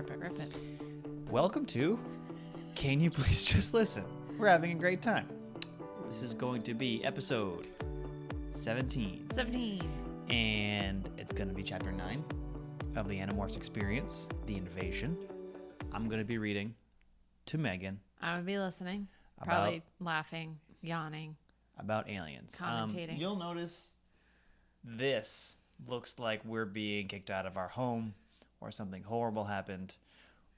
Rip it, rip it. Welcome to Can You Please Just Listen? We're having a great time. This is going to be episode 17. 17. And it's going to be chapter 9 of the Animorphs experience, The Invasion. I'm going to be reading to Megan. I would be listening. Probably laughing, yawning. About aliens. Commentating. You'll notice this looks like we're being kicked out of our home or something horrible happened.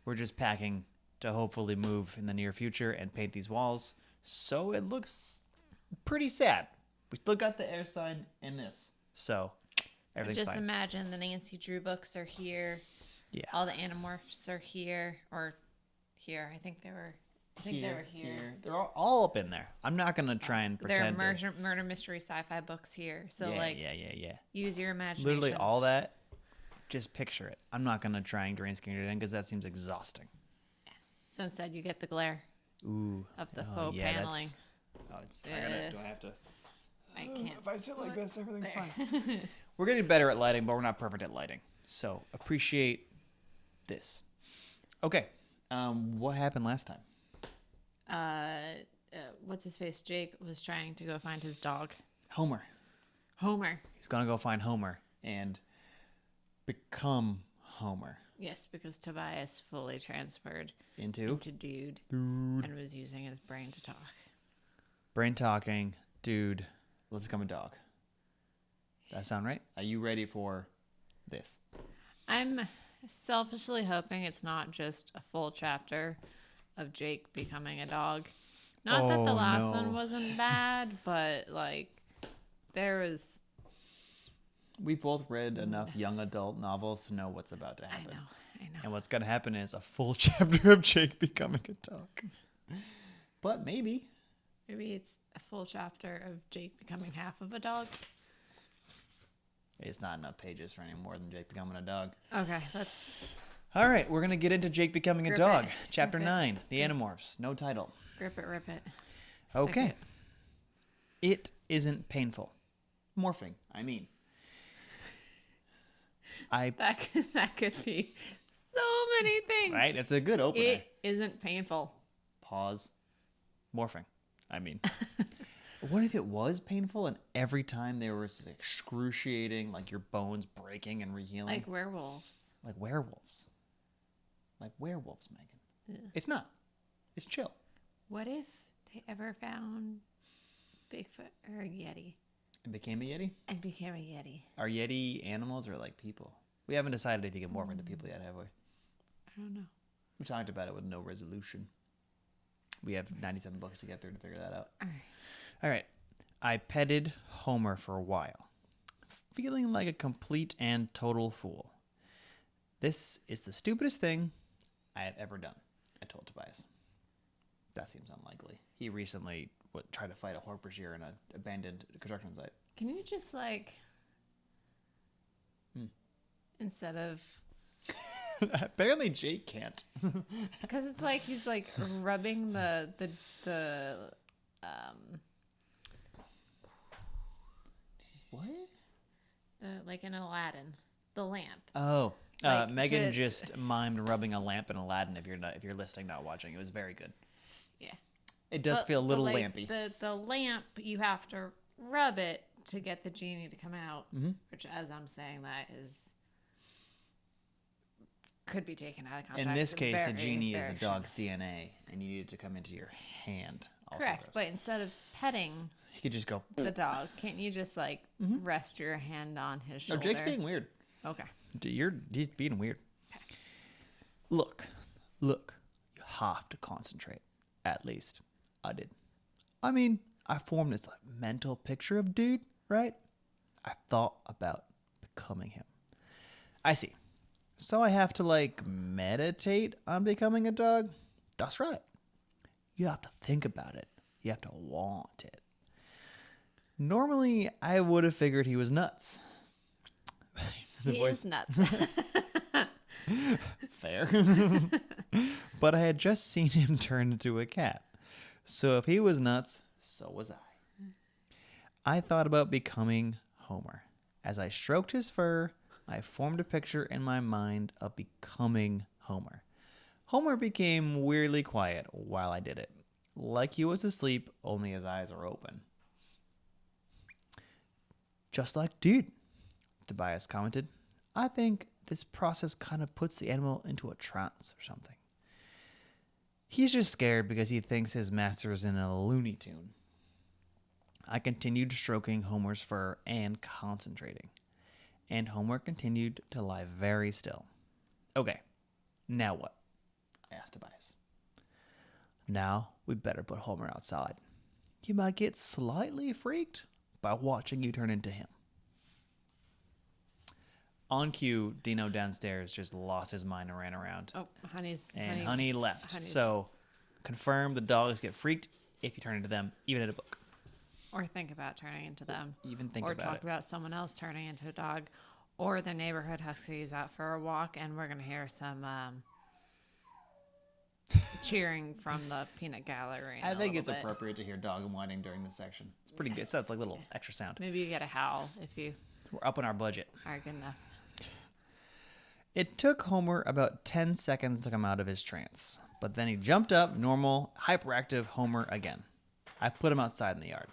We're just packing to hopefully move in the near future and paint these walls. So it looks pretty sad. We still got the air sign in this. So everything's Just fine. imagine the Nancy Drew books are here. Yeah. All the Animorphs are here. Or here. I think they were here. They're all up in there. I'm not going to try and There are pretend. murder mystery sci-fi books here. So Yeah. use your imagination. Literally all that. Just picture it. I'm not going to try and green screen it in because that seems exhausting. So instead you get the glare Ooh. of the faux paneling. Do I have to? I can't. If I sit like this, everything's fine. We're getting better at lighting, but we're not perfect at lighting. So appreciate this. Okay. What happened last time? What's his face? Jake was trying to go find his dog. Homer. He's going to go find Homer and become Homer. Yes, because Tobias fully transferred Into dude and was using his brain to talk. brain talking, dude, let's become a dog. That sound right? Are you ready for this? I'm selfishly hoping it's not just a full chapter of Jake becoming a dog. Not that the last one wasn't bad, but like there was... We both read enough young adult novels to know what's about to happen. I know. And what's going to happen is a full chapter of Jake becoming a dog. But maybe. Maybe it's a full chapter of Jake becoming half of a dog. It's not enough pages for any more than Jake becoming a dog. Okay, let's... All right, we're going to get into Jake becoming a Grip dog. it. Chapter Grip it. 9, The Animorphs. No title. Grip it, rip it. Stick Okay. it. It isn't painful. Morphing, I mean. That could be so many things. Right? It's a good opener. It isn't painful. Pause. Morphing. I mean, what if it was painful and every time there was excruciating, like your bones breaking and rehealing? Like werewolves. Like werewolves. Like werewolves, Megan. Yeah. It's not. It's chill. What if they ever found Bigfoot or a Yeti It became a Yeti? and became a Yeti? Are Yeti animals or like people? We haven't decided if you can morph into people yet, have we? I don't know. We talked about it with no resolution. We have 97 books to get through to figure that out. All right. All right. I petted Homer for a while, feeling like a complete and total fool. This is the stupidest thing I have ever done, I told Tobias. That seems unlikely. He recently tried to fight a Hork-Bajir in an abandoned construction site. Can you just like, instead of, Apparently Jake can't. because it's like he's like rubbing the What? like in Aladdin, the lamp. Oh, Like, Megan to- just mimed rubbing a lamp in Aladdin. If you're listening, not watching, it was very good. Yeah. It does But- feel a little but, like, lampy. The lamp, you have to rub it to get the genie to come out, which, as I'm saying, that could be taken out of context. In this case, the Very, genie is very the dog's DNA, and you need it to come into your hand. Also Correct, gross. but instead of petting You could just go. the dog, can't you just like rest your hand on his No, shoulder? Jake's being weird. Okay. He's being weird. Look, you have to concentrate. At least I did. I mean, I formed this like mental picture of dude, right? I thought about becoming him. I see. So I have to like meditate on becoming a dog? That's right. You have to think about it. You have to want it. Normally, I would have figured he was nuts. He is nuts. Fair. But I had just seen him turn into a cat. So if he was nuts, so was I. I thought about becoming Homer. As I stroked his fur, I formed a picture in my mind of becoming Homer. Homer became weirdly quiet while I did it, like he was asleep, only his eyes were open. Just like dude, Tobias commented. I think this process kind of puts the animal into a trance or something. He's just scared because he thinks his master is in a Looney Tune. I continued stroking Homer's fur and concentrating, and Homer continued to lie very still. Okay, now what? I asked Tobias. Now we better put Homer outside. He might get slightly freaked by watching you turn into him. On cue, Dino downstairs just lost his mind and ran around. Oh, Honey left. So, confirm the dogs get freaked if you turn into them, even in a book. Or think about turning into them. Even think or about it. Or talk about someone else turning into a dog. Or the neighborhood huskies out for a walk, and we're going to hear some cheering from the peanut gallery. I think it's appropriate to hear dog whining during this section. It's pretty good. It sounds like a little extra sound. Maybe you get a howl if you... We're up on our budget. Are good enough. It took Homer about 10 seconds to come out of his trance, but then he jumped up, normal, hyperactive Homer again. I put him outside in the yard.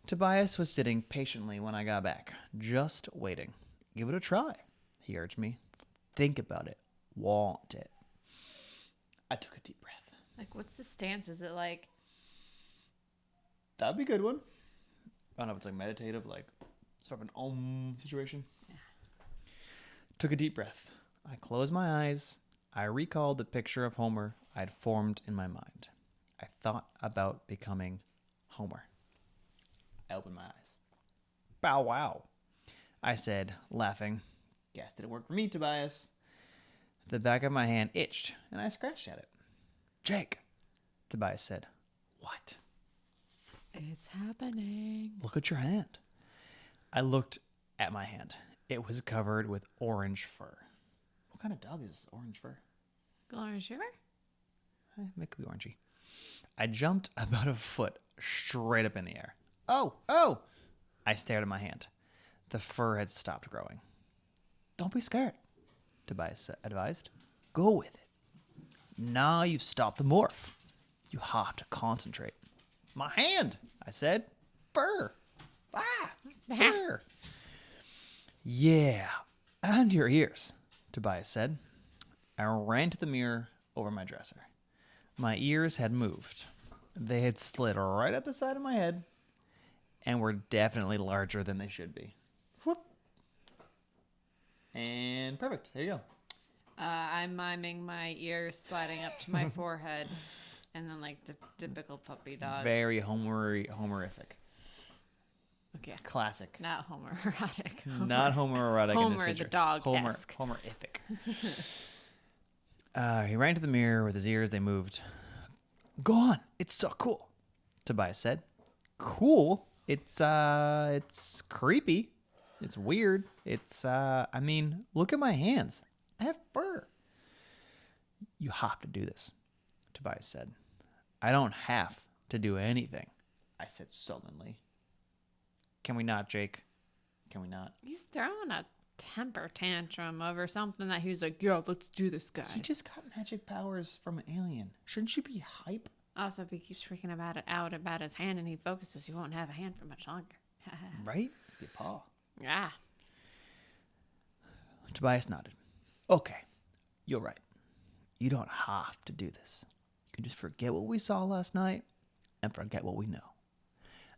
Tobias was sitting patiently when I got back, just waiting. Give it a try, he urged me. Think about it. Want it. I took a deep breath. Like, what's the stance? Is it like... That'd be a good one. I don't know if it's like meditative, like sort of an om situation. Yeah. Took a deep breath. I closed my eyes. I recalled the picture of Homer I'd formed in my mind. I thought about becoming Homer. I opened my eyes. Bow wow, I said, laughing. Guess didn't work for me, Tobias. The back of my hand itched, and I scratched at it. Jake, Tobias said. What? It's happening. Look at your hand. I looked at my hand. It was covered with orange fur. What kind of dog is this orange fur? Golden Retriever? It could be orangey. I jumped about a foot straight up in the air. Oh! I stared at my hand. The fur had stopped growing. Don't be scared, Tobias advised. Go with it. Now you've stopped the morph. You have to concentrate. My hand, I said. Fur. Fur. Yeah, and your ears, Tobias said. I ran to the mirror over my dresser. My ears had moved. They had slid right up the side of my head and were definitely larger than they should be. Whoop. And perfect. There you go. I'm miming my ears sliding up to my forehead, and then like the typical puppy dog. Very Homerific. Okay. Classic. Not homoerotic. Not homoerotic. Homer in the dog-esque. Homerific. He ran to the mirror with his ears. They moved. Go on. It's so cool, Tobias said. Cool? It's creepy. It's weird. Look at my hands. I have fur. You have to do this, Tobias said. I don't have to do anything, I said sullenly. Can we not, Jake? Can we not? He's throwing a temper tantrum over something that he was like, yeah, let's do this, guys. He just got magic powers from an alien. Shouldn't you be hype? Also, if he keeps freaking out about his hand and he focuses, he won't have a hand for much longer. Right? Your paw. Yeah. Tobias nodded. Okay, you're right. You don't have to do this. You can just forget what we saw last night and forget what we know.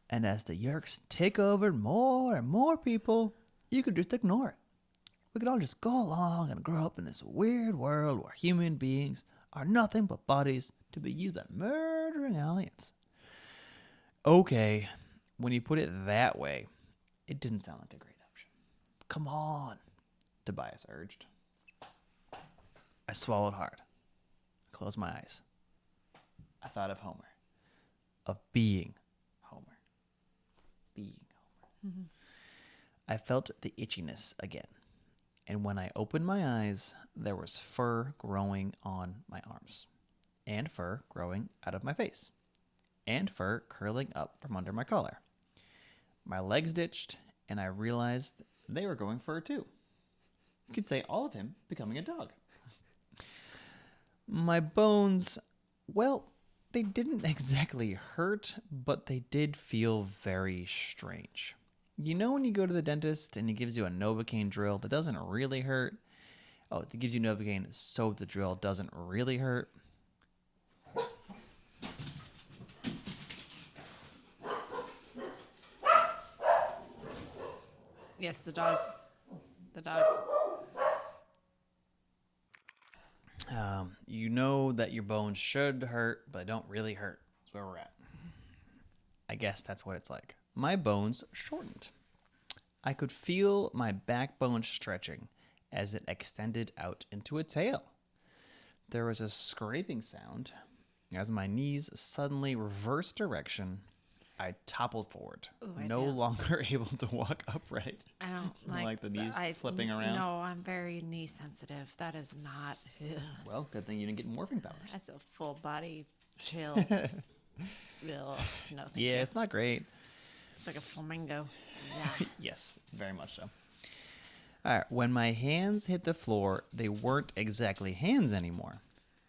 And as the Yerks take over more and more people, you could just ignore it. We could all just go along and grow up in this weird world where human beings are nothing but bodies to be used by murdering aliens. Okay, when you put it that way, it didn't sound like a great option. Come on, Tobias urged. I swallowed hard, closed my eyes. I thought of Homer, of being Homer. Being Homer. Mm-hmm. I felt the itchiness again, and when I opened my eyes, there was fur growing on my arms, and fur growing out of my face, and fur curling up from under my collar. My legs ditched, and I realized they were growing fur too. You could say all of him becoming a dog. My bones, well, they didn't exactly hurt, but they did feel very strange. You know when you go to the dentist and he gives you a Novocaine drill that doesn't really hurt? Oh, it gives you Novocaine so the drill doesn't really hurt. Yes, the dogs. The dogs. You know that your bones should hurt, but they don't really hurt. That's where we're at. I guess that's what it's like. My bones shortened. I could feel my backbone stretching as it extended out into a tail. There was a scraping sound as my knees suddenly reversed direction. I toppled forward, no longer able to walk upright. I don't like the knees flipping around. No, I'm very knee sensitive. That is not. Ugh. Well, good thing you didn't get morphing powers. That's a full body chill. Ugh, no, thank you. It's not great. It's like a flamingo. Yeah. Yes, very much so. All right, when my hands hit the floor, they weren't exactly hands anymore.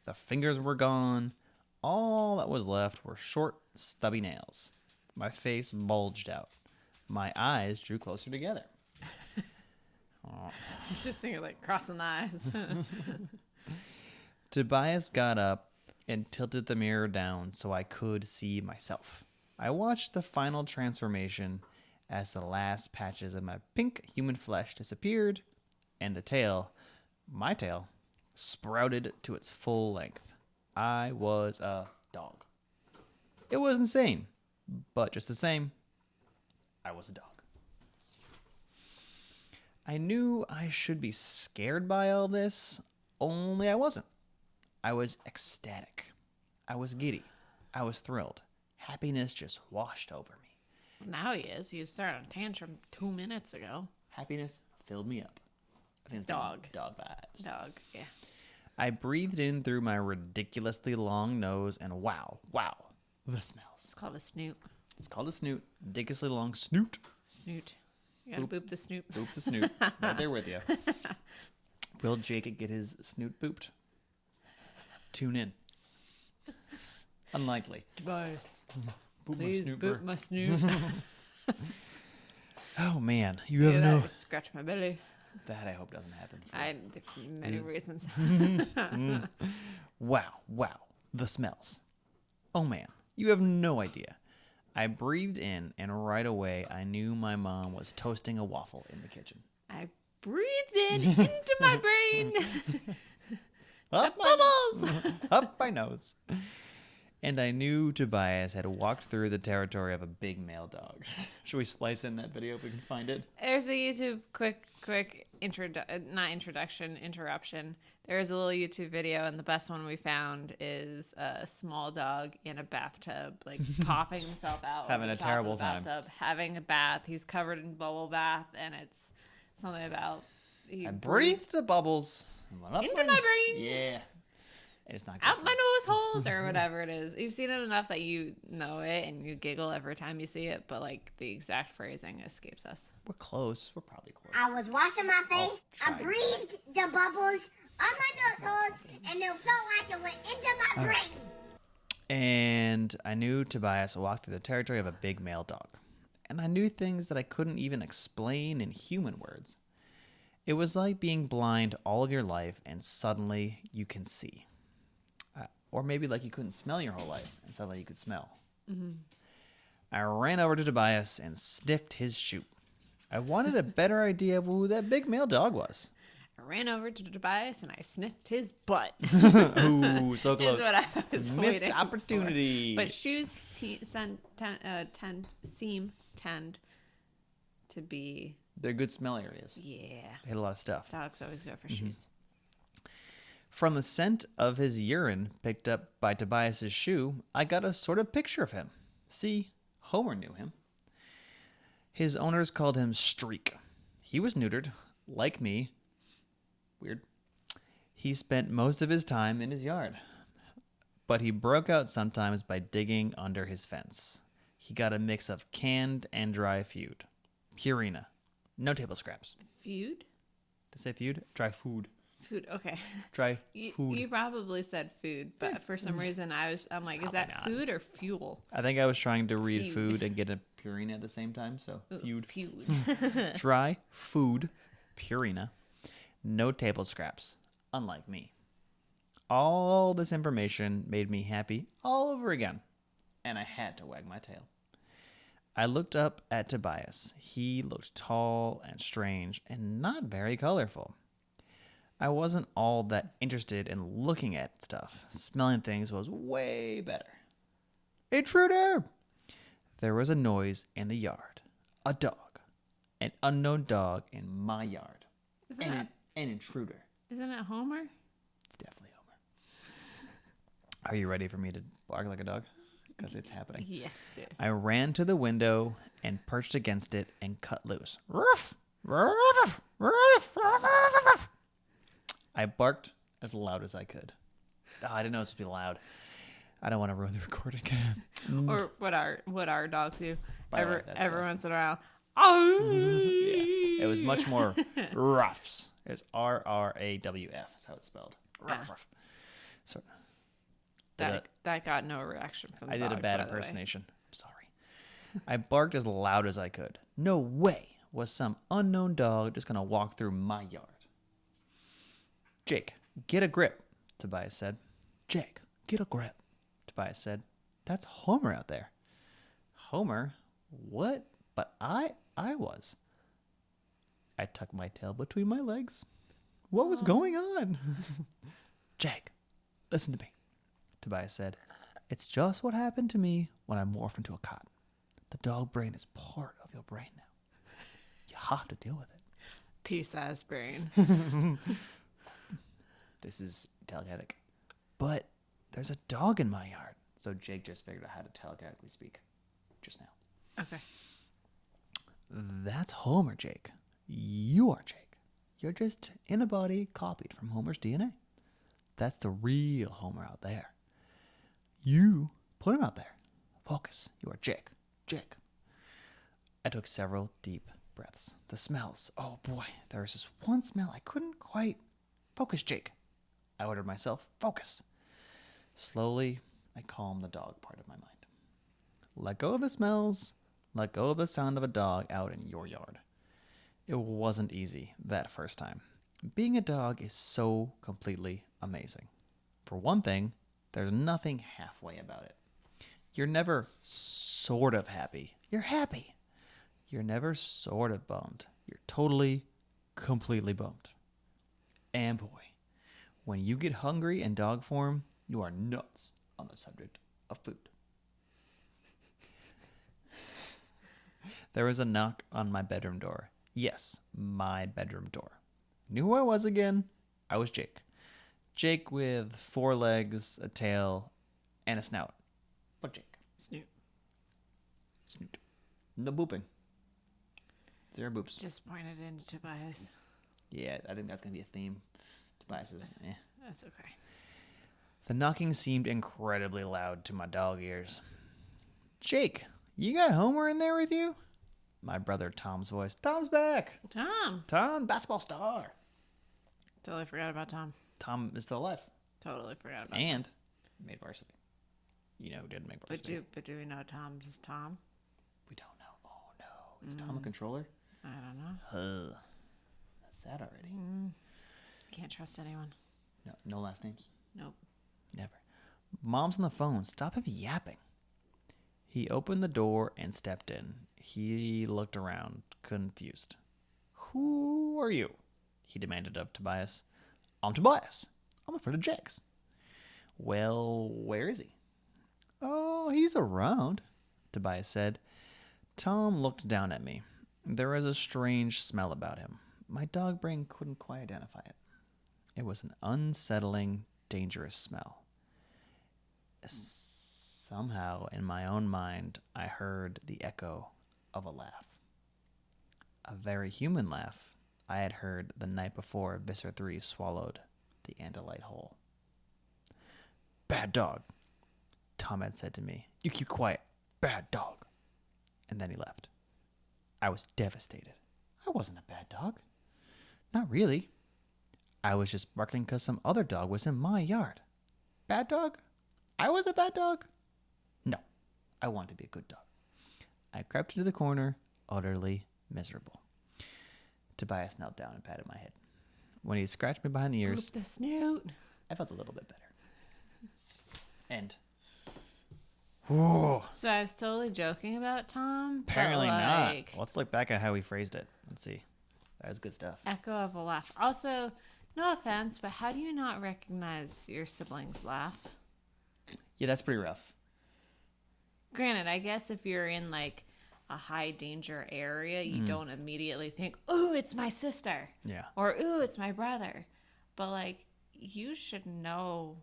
The fingers were gone. All that was left were short, stubby nails. My face bulged out. My eyes drew closer together. I was just thinking, like, crossing the eyes. Tobias got up and tilted the mirror down so I could see myself. I watched the final transformation as the last patches of my pink human flesh disappeared and the tail, my tail, sprouted to its full length. I was a dog. It was insane, but just the same, I was a dog. I knew I should be scared by all this, only I wasn't. I was ecstatic. I was giddy. I was thrilled. Happiness just washed over me. Now he is. He started a tantrum 2 minutes ago. Happiness filled me up. I think it's Dog. Dog vibes. Dog, yeah. I breathed in through my ridiculously long nose, and wow, the smells. It's called a snoot. It's called a snoot. Ridiculously long snoot. Snoot. You gotta boop the snoot. Boop the snoot. Right there with you. Will Jake get his snoot booped? Tune in. Unlikely. Tobias. Boop Please my snoot. boop my snoot. Oh man, you have no. Scratch my belly. That I hope doesn't happen. I many reasons. Wow, the smells. Oh man, you have no idea. I breathed in, and right away I knew my mom was toasting a waffle in the kitchen. I breathed in into my brain. Up The bubbles. Up my nose. And I knew Tobias had walked through the territory of a big male dog. Should we splice in that video if we can find it? There's a YouTube quick interruption. There is a little YouTube video, and the best one we found is a small dog in a bathtub, like popping himself out. Having over a the top terrible of the time. bathtub, having a bath. He's covered in bubble bath, and it's something about... I breathed the bubbles. Into my brain. Yeah. It's not good Out for my me. nose holes, or whatever it is. You've seen it enough that you know it, and you giggle every time you see it, but like the exact phrasing escapes us. We're close. We're probably close. I was washing my face. I try. breathed the bubbles on my nose holes, and it felt like it went into my brain. And I knew Tobias walked through the territory of a big male dog. And I knew things that I couldn't even explain in human words. It was like being blind all of your life, and suddenly you can see. Or maybe like you couldn't smell your whole life, and suddenly you could smell. Mm-hmm. I ran over to Tobias and sniffed his shoe. I wanted a better idea of who that big male dog was. I ran over to Tobias and I sniffed his butt. Ooh, so close. Is what I was Missed waiting opportunity. for. But shoes tend to be... They're good smell areas. Yeah. They had a lot of stuff. Dogs always go for shoes. From the scent of his urine picked up by Tobias's shoe, I got a sort of picture of him. See, Homer knew him. His owners called him Streak. He was neutered, like me. Weird. He spent most of his time in his yard. But he broke out sometimes by digging under his fence. He got a mix of canned and dry food. Purina. No table scraps. Feud? To say food? Dry food. Food. Okay. Try food. You probably said food, but for some reason I'm like, is that not. food or fuel? I think I was trying to read Feud. food and get a Purina at the same time. So Ooh, feud. Feud. Dry food, Purina, no table scraps, unlike me. All this information made me happy all over again, and I had to wag my tail. I looked up at Tobias. He looked tall and strange and not very colorful. I wasn't all that interested in looking at stuff. Smelling things was way better. Intruder! There was a noise in the yard. A dog. An unknown dog in my yard. An intruder. Isn't it Homer? It's definitely Homer. Are you ready for me to bark like a dog? Because it's happening. Yes, dude. I ran to the window and perched against it and cut loose. Ruff, ruff, ruff, ruff. I barked as loud as I could. Oh, I didn't know this would be loud. I don't want to ruin the recording. Or what our dogs do. By the way, that's Every the- once in a while. Yeah. It was much more ruffs. It's RRAWF. That's how it's spelled. Ruff, ruff. So That got no reaction from the I did a dogs, bad by the way. impersonation. I'm sorry. I barked as loud as I could. No way was some unknown dog just going to walk through my yard. Jake, get a grip, Tobias said. Jake, get a grip, Tobias said. That's Homer out there. Homer? What? But I was. I tucked my tail between my legs. What was going on? Jake, listen to me, Tobias said. It's just what happened to me when I morphed into a cat. The dog brain is part of your brain now. You have to deal with it. Pea-sized brain. This is telekinetic. But there's a dog in my yard. So Jake just figured out how to telekinetically speak just now. Okay. That's Homer, Jake. You are Jake. You're just in a body copied from Homer's DNA. That's the real Homer out there. You put him out there. Focus. You are Jake. Jake. I took several deep breaths. The smells. Oh boy, there was this one smell I couldn't quite focus, Jake. I ordered myself, focus. Slowly, I calmed the dog part of my mind. Let go of the smells. Let go of the sound of a dog out in your yard. It wasn't easy that first time. Being a dog is so completely amazing. For one thing, there's nothing halfway about it. You're never sort of happy. You're happy. You're never sort of bummed. You're totally, completely bummed. And boy, when you get hungry in dog form, you are nuts on the subject of food. There was a knock on my bedroom door. Yes, my bedroom door. Knew who I was again? I was Jake. Jake with 4 legs, a tail, and a snout. But Jake. Snoot. Snoot. No booping. 0 boops. Just pointed in Tobias. Yeah, I think that's going to be a theme. Tobias is, That's okay. The knocking seemed incredibly loud to my dog ears. Jake, you got Homer in there with you? My brother Tom's voice. Tom's back. Tom, basketball star. Totally forgot about Tom. Tom is still alive. Totally forgot about And made varsity. You know who didn't make varsity? But do we know Tom's is Tom? We don't know. Oh no. Is Tom a controller? I don't know. That's sad already. Can't trust anyone. No last names? Nope. Never. Mom's on the phone. Stop him yapping. He opened the door and stepped in. He looked around, confused. Who are you? He demanded of Tobias. I'm Tobias. I'm a friend of Jake's. Well, where is he? Oh, he's around, Tobias said. Tom looked down at me. There was a strange smell about him. My dog brain couldn't quite identify it. It was an unsettling, dangerous smell. Somehow, in my own mind, I heard the echo of a laugh. A very human laugh I had heard the night before Visser 3 swallowed the Andalite whole. Bad dog, Tom had said to me. You keep quiet. Bad dog. And then he left. I was devastated. I wasn't a bad dog. Not really. I was just barking because some other dog was in my yard. Bad dog? I was a bad dog? No, I want to be a good dog. I crept into the corner, utterly miserable. Tobias knelt down and patted my head. When he scratched me behind the ears, Boop the snoot. I felt a little bit better. And whoa. So I was totally joking about Tom. but, Apparently not. like, Let's look back at how he phrased it. Let's see. That was good stuff. Echo of a laugh. Also, no offense, but how do you not recognize your siblings' laugh? Yeah, that's pretty rough. Granted, I guess if you're in like a high danger area, you don't immediately think, "Ooh, it's my sister," Yeah. or "Ooh, it's my brother." But like, you should know.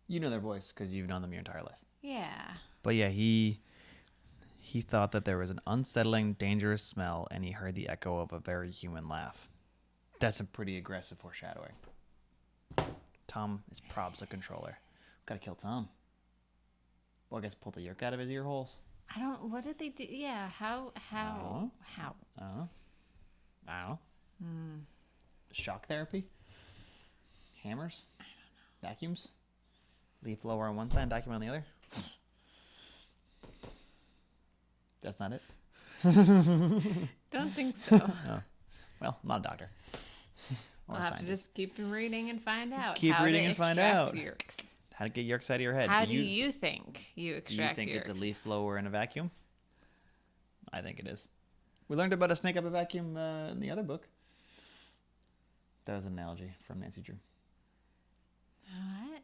You know their voice because you've known them your entire life. Yeah. But yeah, he thought that there was an unsettling, dangerous smell, and he heard the echo of a very human laugh. That's some pretty aggressive foreshadowing. Tom is probs a controller. Gotta kill Tom. Well, I guess pull the yerk out of his ear holes. I don't. What did they do? Yeah. How? I don't know. I don't know. Shock therapy? Hammers? I don't know. Vacuums? Leaf blower on one side, vacuum on the other? That's not it? Don't think so. Oh. Well, I'm not a doctor. Or We'll a have to scientist. just keep reading and find out. Keep how reading to and find extract out. Yerks. How to get yerks out of your head. How do you think you Do you extract think it's a yerks? leaf blower and a vacuum? I think it is. We learned about a snake up a vacuum in the other book. That was an analogy from Nancy Drew. What?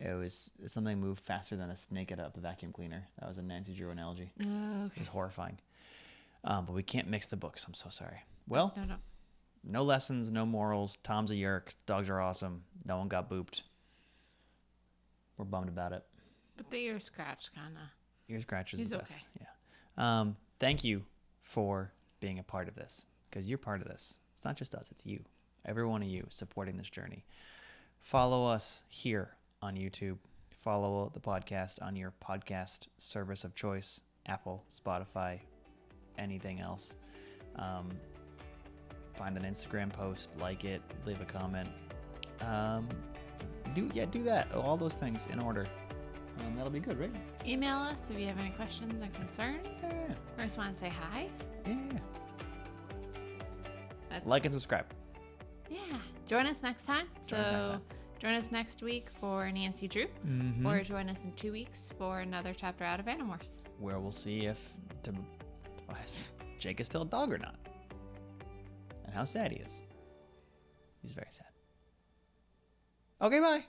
It was something moved faster than a snake up a vacuum cleaner. That was a Nancy Drew analogy. Oh, It okay. was horrifying. But we can't mix the books. I'm so sorry. Well, No. no lessons, no morals. Tom's a yerk. Dogs are awesome. No one got booped. We're bummed about it. But the ear scratch, kind of. Ear scratch is He's the best. okay. Yeah. Thank you for being a part of this, because you're part of this. It's not just us, it's you. Every one of you supporting this journey. Follow us here on YouTube. Follow the podcast on your podcast service of choice, Apple, Spotify, anything else. Find an Instagram post, like it, leave a comment. Do that. All those things in order. That'll be good, right? Email us if you have any questions and concerns. Yeah. Or just want to say hi. Yeah. That's, Like and subscribe. Yeah. Join us next time. Join us next time. Join us next week for Nancy Drew. Mm-hmm. Or join us in 2 weeks for another chapter out of Animorphs. Where we'll see if Jake is still a dog or not. And how sad he is. He's very sad. Okay, bye.